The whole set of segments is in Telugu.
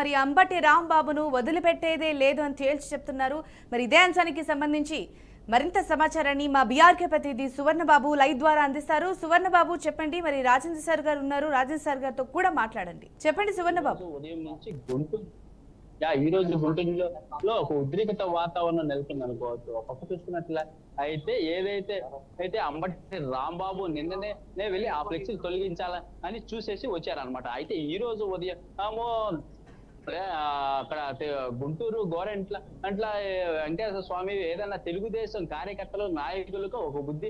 మరి అంబటి రాంబాబును వదిలిపెట్టేదే లేదు అని తేల్చి చెప్తున్నారు. మరి ఇదే అంశానికి సంబంధించి మరింత సమాచారాన్ని మా బీఆర్కే ప్రతినిధి సువర్ణబాబు లైవ్ ద్వారా అందిస్తారు. సువర్ణబాబు చెప్పండి, మరి రాజేంద్ర సార్ గారు ఉన్నారు, రాజేంద్ర సార్ గారితో కూడా మాట్లాడండి. చెప్పండి సువర్ణబాబు. ఉదయం నుంచి ఈ రోజు గుంటూరులో ఒక ఉద్రిక్త వాతావరణం నెలకొంది అనుకోవచ్చు. ఒక పక్క చూసుకున్నట్ల అయితే అంబటి రాంబాబు నిన్ననే వెళ్ళి ఆ ఫ్లెక్సీలు తొలగించాలని చూసేసి వచ్చారనమాట. అయితే ఈ రోజు ఉదయం అక్కడ గుంటూరు గోరెంట్ల వెంకటేశ్వర స్వామి ఏదైనా తెలుగుదేశం కార్యకర్తలు నాయకులకు ఒక బుద్ధి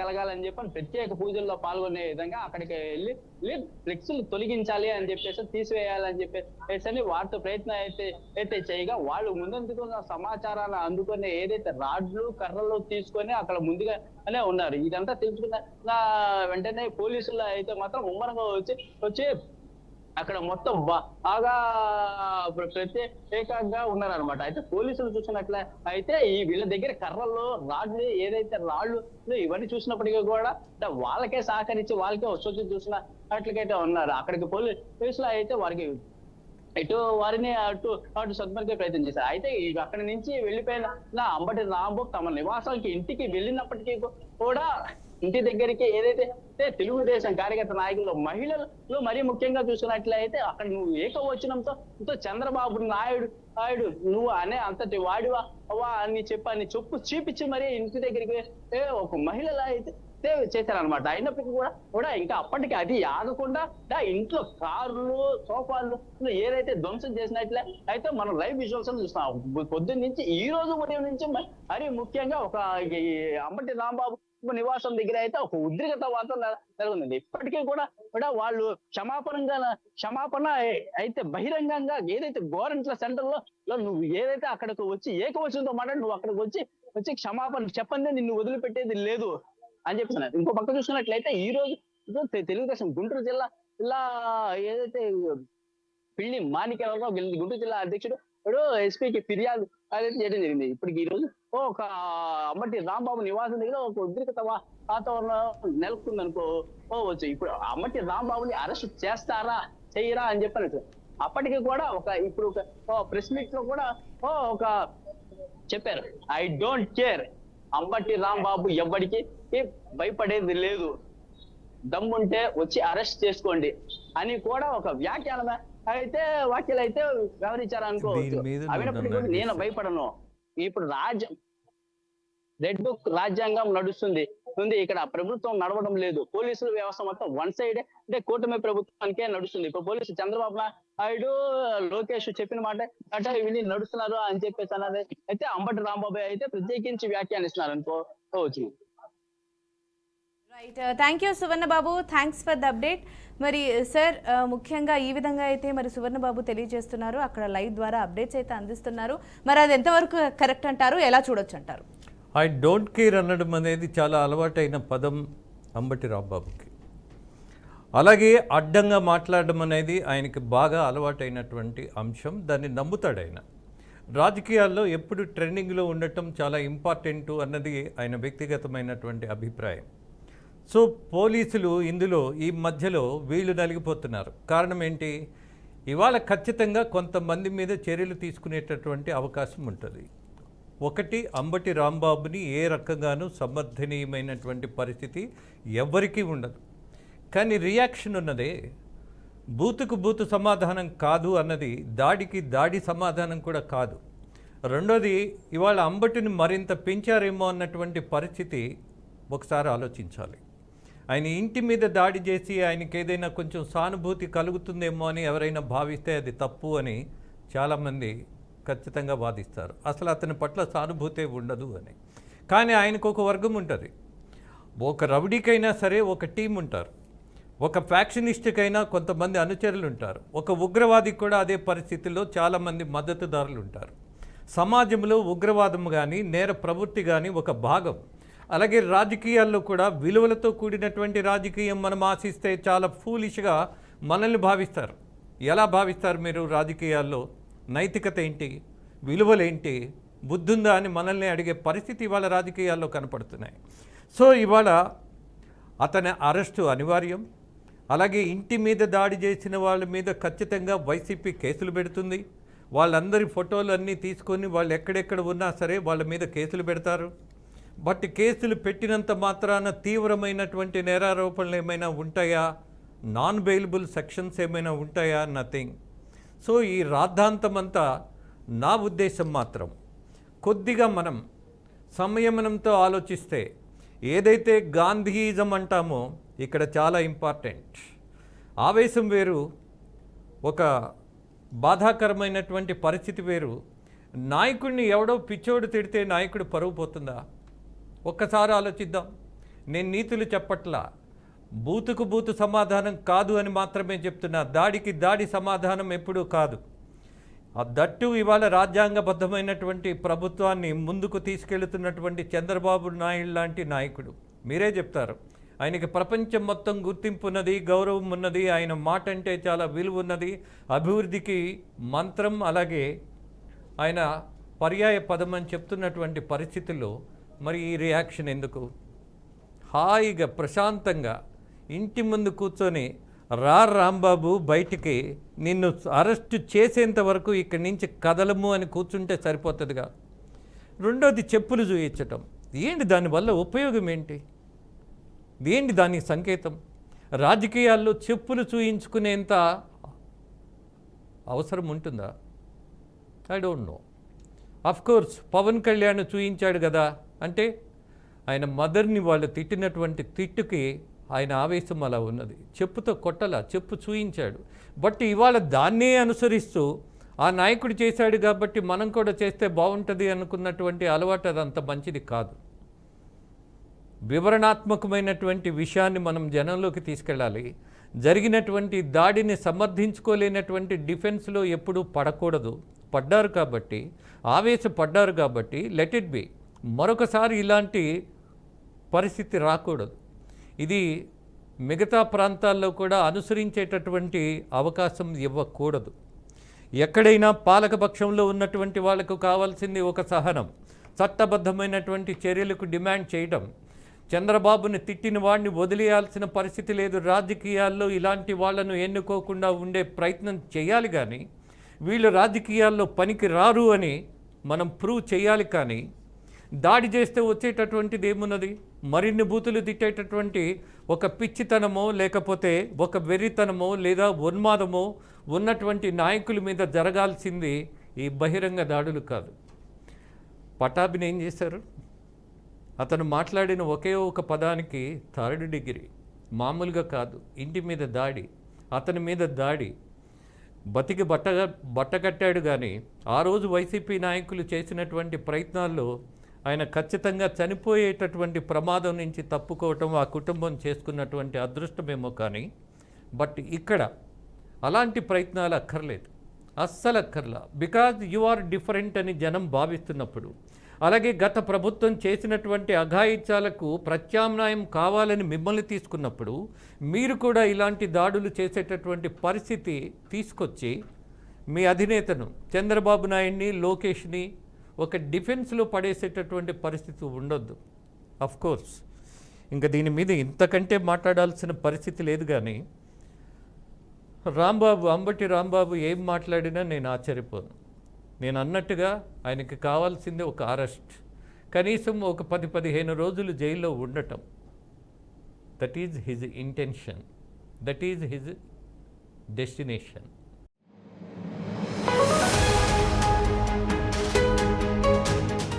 కలగాలని చెప్పి ప్రత్యేక పూజల్లో పాల్గొనే విధంగా అక్కడికి వెళ్ళి ఫ్లెక్సీలు తొలగించాలి అని చెప్పేసి తీసివేయాలని చెప్పేసి వారితో ప్రయత్నం అయితే చేయగా వాళ్ళు ముందందుకున్న సమాచారాన్ని అందుకొని ఏదైతే రాడ్లు కర్రలు తీసుకొని అక్కడ ముందుగానే ఉన్నారు. ఇదంతా తెలుసుకున్న వెంటనే పోలీసులు అయితే మాత్రం ముమ్మరంగా వచ్చి అక్కడ మొత్తం బాగా ప్రత్యేకంగా ఉన్నారనమాట. అయితే పోలీసులు చూసినట్లే అయితే వీళ్ళ దగ్గర కర్రలు రాడ్లు ఏదైతే రాళ్ళు ఇవన్నీ చూసినప్పటికీ కూడా వాళ్ళకే సహకరించి వాళ్ళకే వచ్చి చూసినట్లకైతే ఉన్నారు. అక్కడికి పోలీసులు అయితే వారికి వారిని అటు సద్మరికే ప్రయత్నం చేశారు. అయితే అక్కడి నుంచి వెళ్ళిపోయిన అంబటి రాంబాబు తమ నివాసానికి ఇంటికి వెళ్ళినప్పటికీ కూడా ఇంటి దగ్గరికి ఏదైతే తెలుగుదేశం కార్యకర్త నాయకులు మహిళలు మరీ ముఖ్యంగా చూసుకున్నట్లయితే అక్కడ నువ్వు ఏకవచనంతో చంద్రబాబు నాయుడు నువ్వు అనే అంతటి వాడివా అని చెప్పు చూపించి మరీ ఇంటి దగ్గరికి ఒక మహిళల అయితే చేశారనమాట. అయినప్పటికీ కూడా ఇంకా అప్పటికి అది ఆగకుండా ఇంట్లో కార్లు సోఫాలు ఏదైతే ధ్వంసం చేసినట్లే అయితే మనం లైవ్ విజువల్స్ చూస్తున్నాం. పొద్దున్న నుంచి ఈ రోజు ఉదయం నుంచి మరి ముఖ్యంగా ఒక అంబటి రాంబాబు నివాసం దగ్గర అయితే ఒక ఉద్రిక్త వాతావరణం నెలకొంది. ఇప్పటికీ కూడా వాళ్ళు క్షమాపణ అయితే బహిరంగంగా ఏదైతే గవర్నమెంట్ సెంటర్ లో నువ్వు ఏదైతే అక్కడికి వచ్చి ఏకవచనంతో మాట్లాడి నువ్వు అక్కడికి వచ్చి క్షమాపణ చెప్పండి, నిన్ను వదిలిపెట్టేది లేదు అని చెప్పిస్తున్నారు. ఇంకో పక్క చూసుకున్నట్లయితే ఈ రోజు తెలుగుదేశం గుంటూరు జిల్లా ఏదైతే పిల్లి మాణిక్యాలరావు గుంటూరు జిల్లా అధ్యక్షుడు ఎస్పీకి ఫిర్యాదు అనేది చేయడం జరిగింది. ఇప్పటికి ఈ రోజు ఒక అంబటి రాంబాబు నివాసం దగ్గర ఒక ఉద్రిక్త వాతావరణం నెలకొంది అనుకోవచ్చు. ఇప్పుడు అంబటి రాంబాబుని అరెస్ట్ చేస్తారా చెయ్యరా అని చెప్పారు. అప్పటికి కూడా ఇప్పుడు ప్రెస్ మీట్ లో కూడా ఒక చెప్పారు, I don't care, Ambati Rambabu ఎవ్వడికి భయపడేది లేదు, దమ్ముంటే వచ్చి అరెస్ట్ చేసుకోండి అని కూడా ఒక వ్యాఖ్యానం వాక్యాలు అయితే వ్యవహరించారు అనుకోవచ్చు. అయినప్పటికీ నేను భయపడను. ఇప్పుడు రెడ్ బుక్ రాజ్యాంగం నడుస్తుంది, ఇక్కడ ప్రభుత్వం నడవడం లేదు. పోలీసుల వ్యవస్థ మొత్తం వన్ సైడ్ అంటే కూటమి ప్రభుత్వానికే నడుస్తుంది. ఇప్పుడు పోలీసు చంద్రబాబు నాయుడు లోకేష్ చెప్పిన మాట అంటే వీళ్ళు నడుస్తున్నారు అని చెప్పేసి అన్నది అయితే అంబటి రాంబాబు అయితే ప్రత్యేకించి వ్యాఖ్యానిస్తున్నారు అనుకోవచ్చు. Right, thank you Suvarnababu, thanks for the update. మరి సార్ ముఖ్యంగా ఈ విధంగా అయితే మరి సువర్ణబాబు తెలియజేస్తున్నారు, అక్కడ లైవ్ ద్వారా అప్డేట్స్ అయితే అందిస్తున్నారు. మరి అది ఎంతవరకు కరెక్ట్ అంటారు, ఎలా చూడొచ్చు అంటారు? ఐ డోంట్ కేర్ అనడం అనేది చాలా అలవాటైన పదం అంబటి రాంబాబుకి. అలాగే అడ్డంగా మాట్లాడడం అనేది ఆయనకి బాగా అలవాటైనటువంటి అంశం. దాన్ని నమ్ముతాడు ఆయన. రాజకీయాల్లో ఎప్పుడు ట్రెండింగ్లో ఉండటం చాలా ఇంపార్టెంట్ అన్నది ఆయన వ్యక్తిగతమైనటువంటి అభిప్రాయం. సో పోలీసులు ఇందులో ఈ మధ్యలో వీళ్ళు నలిగిపోతున్నారు. కారణం ఏంటి? ఇవాళ ఖచ్చితంగా కొంతమంది మీద చర్యలు తీసుకునేటటువంటి అవకాశం ఉంటుంది. ఒకటి, అంబటి రాంబాబుని ఏ రకంగానూ సమర్థనీయమైనటువంటి పరిస్థితి ఎవ్వరికీ ఉండదు. కానీ రియాక్షన్ ఉన్నదే, బూతుకు బూతు సమాధానం కాదు అన్నది దాడికి దాడి సమాధానం కూడా కాదు. రెండోది, ఇవాళ అంబటిని మరింత పెంచారేమో అన్నటువంటి పరిస్థితి ఒకసారి ఆలోచించాలి. ఆయన ఇంటి మీద దాడి చేసి ఆయనకి ఏదైనా కొంచెం సానుభూతి కలుగుతుందేమో అని ఎవరైనా భావిస్తే అది తప్పు అని చాలామంది ఖచ్చితంగా వాదిస్తారు. అసలు అతని పట్ల సానుభూతే ఉండదు అని. కానీ ఆయనకు ఒక వర్గం ఉంటుంది. ఒక రౌడీకైనా సరే ఒక టీం ఉంటారు, ఒక ఫ్యాక్షనిస్ట్కైనా కొంతమంది అనుచరులు ఉంటారు, ఒక ఉగ్రవాదికి కూడా అదే పరిస్థితుల్లో చాలామంది మద్దతుదారులు ఉంటారు. సమాజంలో ఉగ్రవాదం కానీ నేర ప్రవృత్తి కానీ ఒక భాగం. అలాగే రాజకీయాల్లో కూడా విలువలతో కూడినటువంటి రాజకీయం మనం ఆశిస్తే చాలా ఫూలిష్గా మనల్ని భావిస్తారు. ఎలా భావిస్తారు మీరు? రాజకీయాల్లో నైతికత ఏంటి, విలువలేంటి, బుద్ధుందా అని మనల్ని అడిగే పరిస్థితి ఇవాళ రాజకీయాల్లో కనపడుతున్నాయి. సో ఇవాళ అతని అరెస్టు అనివార్యం. అలాగే ఇంటి మీద దాడి చేసిన వాళ్ళ మీద ఖచ్చితంగా వైసీపీ కేసులు పెడుతుంది. వాళ్ళందరి ఫోటోలు అన్నీ తీసుకొని వాళ్ళు ఎక్కడెక్కడ ఉన్నా సరే వాళ్ళ మీద కేసులు పెడతారు. బట్ కేసులు పెట్టినంత మాత్రాన తీవ్రమైనటువంటి నేరారోపణలు ఏమైనా ఉంటాయా, నాన్ బెయిలబుల్ సెక్షన్స్ ఏమైనా ఉంటాయా? నథింగ్. సో ఈ రాద్ధాంతమంతా నా ఉద్దేశం మాత్రం కొద్దిగా మనం సంయమనంతో ఆలోచిస్తే, ఏదైతే గాంధీయిజం అంటామో ఇక్కడ చాలా ఇంపార్టెంట్. ఆవేశం వేరు, ఒక బాధాకరమైనటువంటి పరిస్థితి వేరు. నాయకుడిని ఎవడో పిచ్చోడు తిడితే నాయకుడు పరువు పోతుందా? ఒక్కసారి ఆలోచిద్దాం. నేను నీతులు చెప్పట్లా, బూతుకు బూతు సమాధానం కాదు అని మాత్రమే చెప్తున్నా. దాడికి దాడి సమాధానం ఎప్పుడూ కాదు. దట్టు ఇవాళ రాజ్యాంగబద్ధమైనటువంటి ప్రభుత్వాన్ని ముందుకు తీసుకెళ్తున్నటువంటి చంద్రబాబు నాయుడు లాంటి నాయకుడు, మీరే చెప్తారు ఆయనకి ప్రపంచం మొత్తం గుర్తింపు ఉన్నది, గౌరవం ఉన్నది, ఆయన మాట అంటే చాలా విలువ ఉన్నది, అభివృద్ధికి మంత్రం, అలాగే ఆయన పర్యాయ పదం అని చెప్తున్నటువంటి పరిస్థితుల్లో మరి ఈ రియాక్షన్ ఎందుకు? హాయిగా ప్రశాంతంగా ఇంటి ముందు కూర్చొని రాంబాబు బయటికి, నిన్ను అరెస్టు చేసేంత వరకు ఇక్కడి నుంచి కదలము అని కూర్చుంటే సరిపోతుందిగా. రెండోది చెప్పులు చూయించటం ఏంటి? దానివల్ల ఉపయోగం ఏంటి? ఏంటి దానికి సంకేతం? రాజకీయాల్లో చెప్పులు చూయించుకునేంత అవసరం ఉంటుందా? I don't know. Course Pawan Kalyan చూయించాడు కదా, అంటే ఆయన మదర్ని వాళ్ళు తిట్టినటువంటి తిట్టుకి ఆయన ఆవేశం అలా ఉన్నది. చెప్పుతో కొట్టలా, చెప్పు చూయించాడు. బట్ ఇవాళ దాన్నే అనుసరిస్తూ ఆ నాయకుడు చేశాడు కాబట్టి మనం కూడా చేస్తే బాగుంటుంది అనుకున్నటువంటి అలవాటు అదంత మంచిది కాదు. వివరణాత్మకమైనటువంటి విషయాన్ని మనం జనంలోకి తీసుకెళ్ళాలి. జరిగినటువంటి దాడిని సమర్థించుకోలేనటువంటి డిఫెన్స్లో ఎప్పుడూ పడకూడదు. పడ్డారు కాబట్టి, ఆవేశపడ్డారు కాబట్టి లెట్ ఇట్ బి. మరొకసారి ఇలాంటి పరిస్థితి రాకూడదు. ఇది మిగతా ప్రాంతాల్లో కూడా అనుసరించేటటువంటి అవకాశం ఇవ్వకూడదు. ఎక్కడైనా పాలకపక్షంలో ఉన్నటువంటి వాళ్లకు కావాల్సింది ఒక సహనం, చట్టబద్ధమైనటువంటి చర్యలకు డిమాండ్ చేయడం. చంద్రబాబుని తిట్టిన వాడిని వదిలేయాల్సిన పరిస్థితి లేదు. రాజకీయాల్లో ఇలాంటి వాళ్లను ఎన్నుకోకుండా ఉండే ప్రయత్నం చేయాలి, కానీ వీళ్ళు రాజకీయాల్లో పనికి రారు అని మనం ప్రూవ్ చేయాలి. కానీ దాడి చేస్తే వచ్చేటటువంటిది ఏమున్నది? మరిన్ని బూతులు తిట్టేటటువంటి ఒక పిచ్చితనమో లేకపోతే ఒక వెర్రితనమో లేదా ఉన్మాదమో ఉన్నటువంటి నాయకుల మీద జరగాల్సింది ఈ బహిరంగ దాడులు కాదు. పటాభిని ఏం చేశారు? అతను మాట్లాడిన ఒకే ఒక పదానికి 3rd డిగ్రీ, మామూలుగా కాదు. ఇంటి మీద దాడి, అతని మీద దాడి, బతికి బట్టకట్టాడు. కానీ ఆ రోజు వైసీపీ నాయకులు చేసినటువంటి ప్రయత్నాల్లో ఆయన ఖచ్చితంగా చనిపోయేటటువంటి ప్రమాదం నుంచి తప్పుకోవటం ఆ కుటుంబం చేసుకున్నటువంటి అదృష్టమేమో. కానీ బట్ ఇక్కడ అలాంటి ప్రయత్నాలు అక్కర్లేదు, అస్సలు అక్కర్లా. బికాజ్ యు ఆర్ డిఫరెంట్ అని జనం భావిస్తున్నప్పుడు, అలాగే గత ప్రభుత్వం చేసినటువంటి అఘాయిత్యాలకు ప్రత్యామ్నాయం కావాలని మిమ్మల్ని తీసుకున్నప్పుడు, మీరు కూడా ఇలాంటి దాడులు చేసేటటువంటి పరిస్థితి తీసుకొచ్చి మీ అధినేతను చంద్రబాబు నాయుడిని, లోకేష్ని ఒక డిఫెన్స్లో పడేసేటటువంటి పరిస్థితి ఉండొద్దు. కోర్స్ ఇంకా దీని మీద ఇంతకంటే మాట్లాడాల్సిన పరిస్థితి లేదు. కానీ అంబటి రాంబాబు ఏం మాట్లాడినా నేను ఆశ్చర్యపోను. నేను అన్నట్టుగా ఆయనకి కావాల్సింది ఒక అరెస్ట్, కనీసం ఒక 10-15 రోజులు జైల్లో ఉండటం. That is his intention, that is his destination.